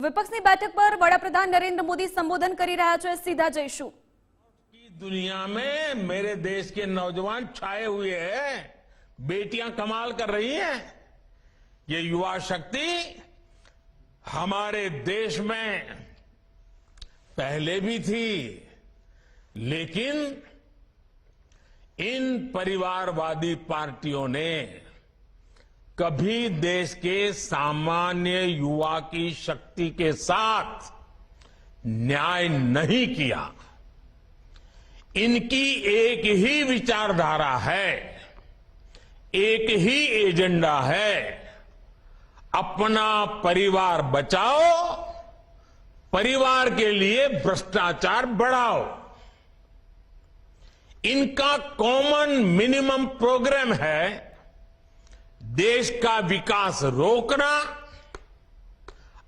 વિપક્ષની બેઠક પર વડાપ્રધાન નરેન્દ્ર મોદી સંબોધન કરી રહ્યા છે। સીધા જઈશું। दुनिया में मेरे देश के नौजवान छाए हुए हैं, बेटियां कमाल कर रही हैं। ये युवा शक्ति हमारे देश में पहले भी थी, लेकिन इन परिवारवादी पार्टियों ने कभी देश के सामान्य युवा की शक्ति के साथ न्याय नहीं किया। इनकी एक ही विचारधारा है, एक ही एजेंडा है, अपना परिवार बचाओ, परिवार के लिए भ्रष्टाचार बढ़ाओ। इनका कॉमन मिनिमम प्रोग्राम है देश का विकास रोकना,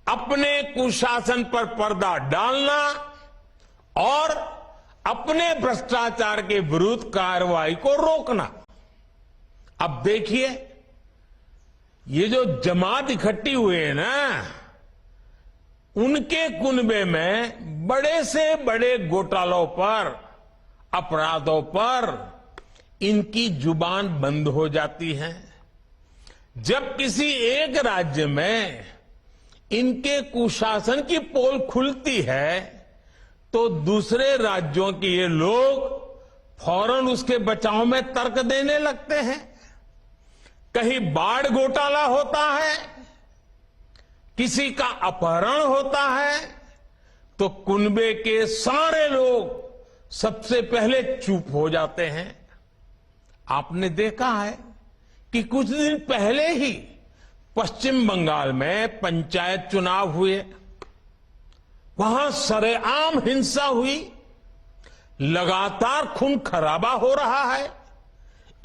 अपने कुशासन पर पर्दा डालना और अपने भ्रष्टाचार के विरुद्ध कार्रवाई को रोकना। अब देखिए, ये जो जमात इकट्ठी हुए है ना, उनके कुनबे में बड़े से बड़े घोटालों पर, अपराधों पर इनकी जुबान बंद हो जाती है। जब किसी एक राज्य में इनके कुशासन की पोल खुलती है तो दूसरे राज्यों के ये लोग फौरन उसके बचाव में तर्क देने लगते हैं। कहीं बाढ़ घोटाला होता है, किसी का अपहरण होता है, तो कुनबे के सारे लोग सबसे पहले चुप हो जाते हैं। आपने देखा है कि कुछ दिन पहले ही पश्चिम बंगाल में पंचायत चुनाव हुए, वहां सरेआम हिंसा हुई, लगातार खून खराबा हो रहा है।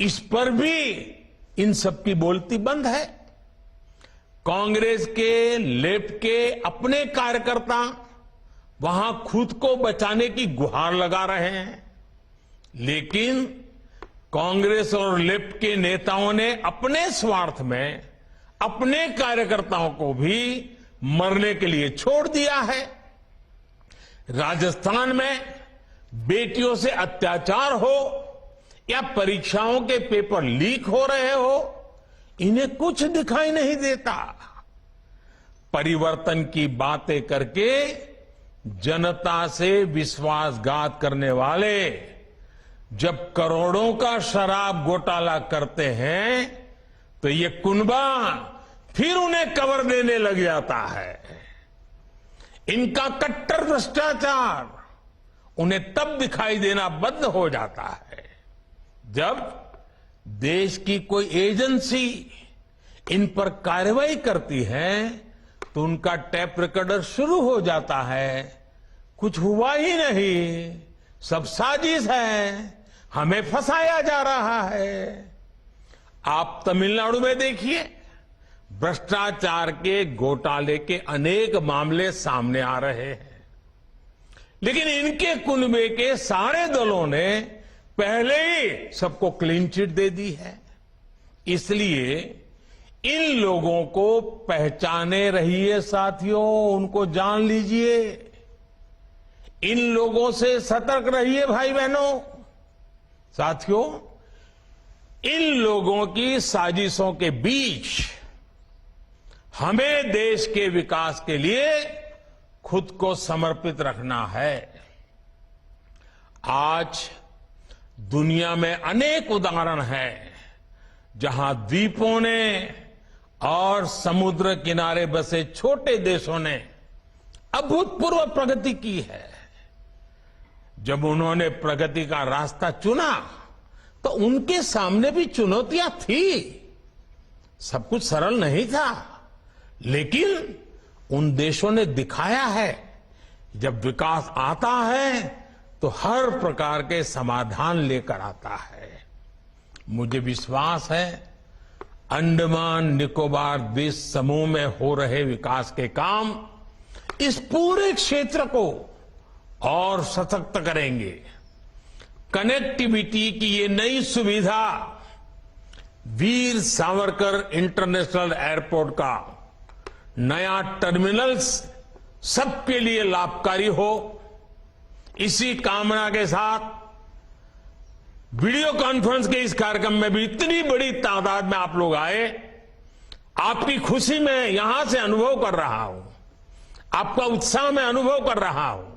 इस पर भी इन सब की बोलती बंद है। कांग्रेस के, लेफ्ट के अपने कार्यकर्ता वहां खुद को बचाने की गुहार लगा रहे हैं, लेकिन कांग्रेस और लेफ्ट के नेताओं ने अपने स्वार्थ में अपने कार्यकर्ताओं को भी मरने के लिए छोड़ दिया है। राजस्थान में बेटियों से अत्याचार हो या परीक्षाओं के पेपर लीक हो रहे हो, इन्हें कुछ दिखाई नहीं देता। परिवर्तन की बातें करके जनता से विश्वासघात करने वाले जब करोड़ों का शराब घोटाला करते हैं तो ये कुनबा फिर उन्हें कवर देने लग जाता है। इनका कट्टर भ्रष्टाचार उन्हें तब दिखाई देना बंद हो जाता है जब देश की कोई एजेंसी इन पर कार्रवाई करती है तो उनका टैप रिकॉर्डर शुरू हो जाता है। कुछ हुआ ही नहीं, सब साजिश है, हमें फंसाया जा रहा है। आप तमिलनाडु में देखिए, भ्रष्टाचार के घोटाले के अनेक मामले सामने आ रहे हैं, लेकिन इनके कुनबे के सारे दलों ने पहले ही सबको क्लीन चिट दे दी है। इसलिए इन लोगों को पहचाने रहिए साथियों, उनको जान लीजिए। इन लोगों से सतर्क रहिए भाई बहनों। साथियों, इन लोगों की साजिशों के बीच हमें देश के विकास के लिए खुद को समर्पित रखना है। आज दुनिया में अनेक उदाहरण हैं जहां द्वीपों ने और समुद्र किनारे बसे छोटे देशों ने अभूतपूर्व प्रगति की है। जब उन्होंने प्रगति का रास्ता चुना तो उनके सामने भी चुनौतियां थी, सब कुछ सरल नहीं था, लेकिन उन देशों ने दिखाया है जब विकास आता है तो हर प्रकार के समाधान लेकर आता है। मुझे विश्वास है अंडमान निकोबार द्वीप समूह में हो रहे विकास के काम इस पूरे क्षेत्र को और सशक्त करेंगे। कनेक्टिविटी की ये नई सुविधा वीर सावरकर इंटरनेशनल एयरपोर्ट का नया टर्मिनल्स सबके लिए लाभकारी हो, इसी कामना के साथ वीडियो कॉन्फ्रेंस के इस कार्यक्रम में भी इतनी बड़ी तादाद में आप लोग आए, आपकी खुशी मैं यहां से अनुभव कर रहा हूं, आपका उत्साह मैं अनुभव कर रहा हूं।